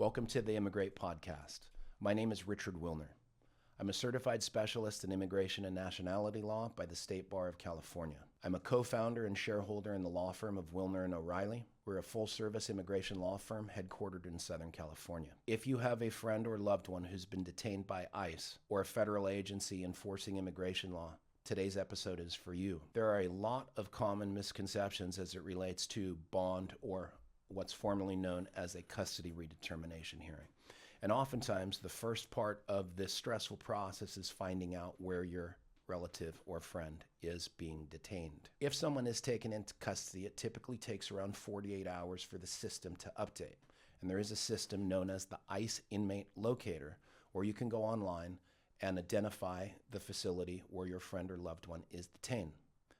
Welcome to the Immigrate Podcast. My name is Richard Wilner. I'm a certified specialist in Immigration and Nationality Law by the State Bar of California. I'm a co-founder and shareholder in the law firm of Wilner and O'Reilly. We're a full-service immigration law firm headquartered in Southern California. If you have a friend or loved one who's been detained by ICE or a federal agency enforcing immigration law, today's episode is for you. There are a lot of common misconceptions as it relates to bond or what's formerly known as a custody redetermination hearing. And oftentimes, the first part of this stressful process is finding out where your relative or friend is being detained. If someone is taken into custody, it typically takes around 48 hours for the system to update. And there is a system known as the ICE Inmate Locator, where you can go online and identify the facility where your friend or loved one is detained.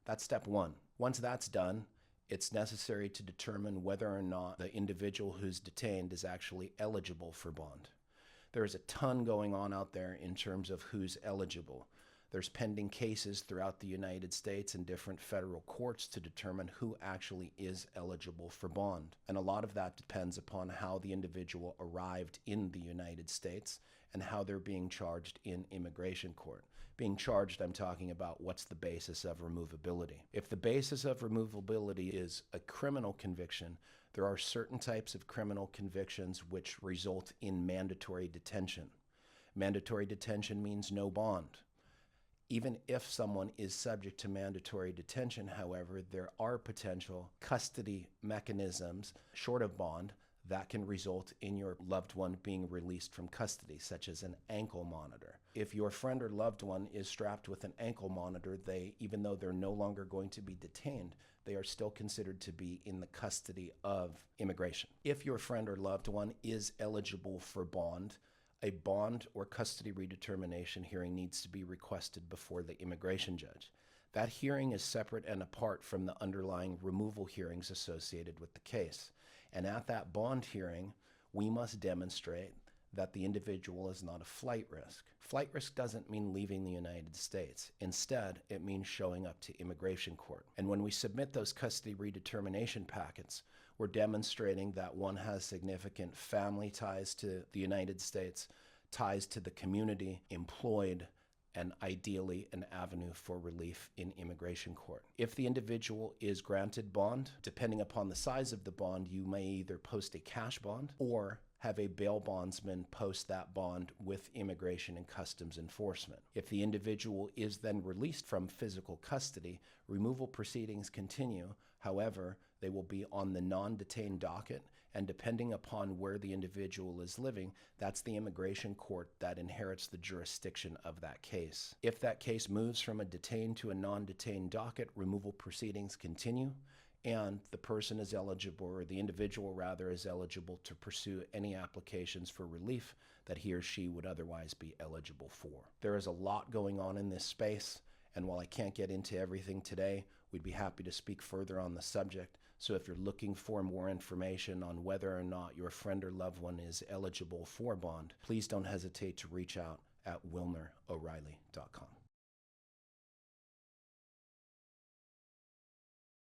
That's step one. Once that's done, it's necessary to determine whether or not the individual who's detained is actually eligible for bond. There is a ton going on out there in terms of who's eligible. There's pending cases throughout the United States and different federal courts to determine who actually is eligible for bond. And a lot of that depends upon how the individual arrived in the United States and how they're being charged in immigration court. Being charged, I'm talking about what's the basis of removability. If the basis of removability is a criminal conviction, there are certain types of criminal convictions which result in mandatory detention. Mandatory detention means no bond. Even if someone is subject to mandatory detention, however, there are potential custody mechanisms short of bond that can result in your loved one being released from custody, such as an ankle monitor. If your friend or loved one is strapped with an ankle monitor, even though they're no longer going to be detained, they are still considered to be in the custody of immigration. If your friend or loved one is eligible for bond, a bond or custody redetermination hearing needs to be requested before the immigration judge. That hearing is separate and apart from the underlying removal hearings associated with the case. And at that bond hearing, we must demonstrate that the individual is not a flight risk. Flight risk doesn't mean leaving the United States. Instead, it means showing up to immigration court. And when we submit those custody redetermination packets, we're demonstrating that one has significant family ties to the United States, ties to the community, employed, and ideally an avenue for relief in immigration court. If the individual is granted bond, depending upon the size of the bond, you may either post a cash bond or have a bail bondsman post that bond with Immigration and Customs Enforcement. If the individual is then released from physical custody, removal proceedings continue. However, they will be on the non-detained docket, and depending upon where the individual is living, that's the immigration court that inherits the jurisdiction of that case. If that case moves from a detained to a non-detained docket, removal proceedings continue, and the person is eligible, or the individual rather, is eligible to pursue any applications for relief that he or she would otherwise be eligible for. There is a lot going on in this space, and while I can't get into everything today, we'd be happy to speak further on the subject. So if you're looking for more information on whether or not your friend or loved one is eligible for bond, please don't hesitate to reach out at wilneroreilly.com.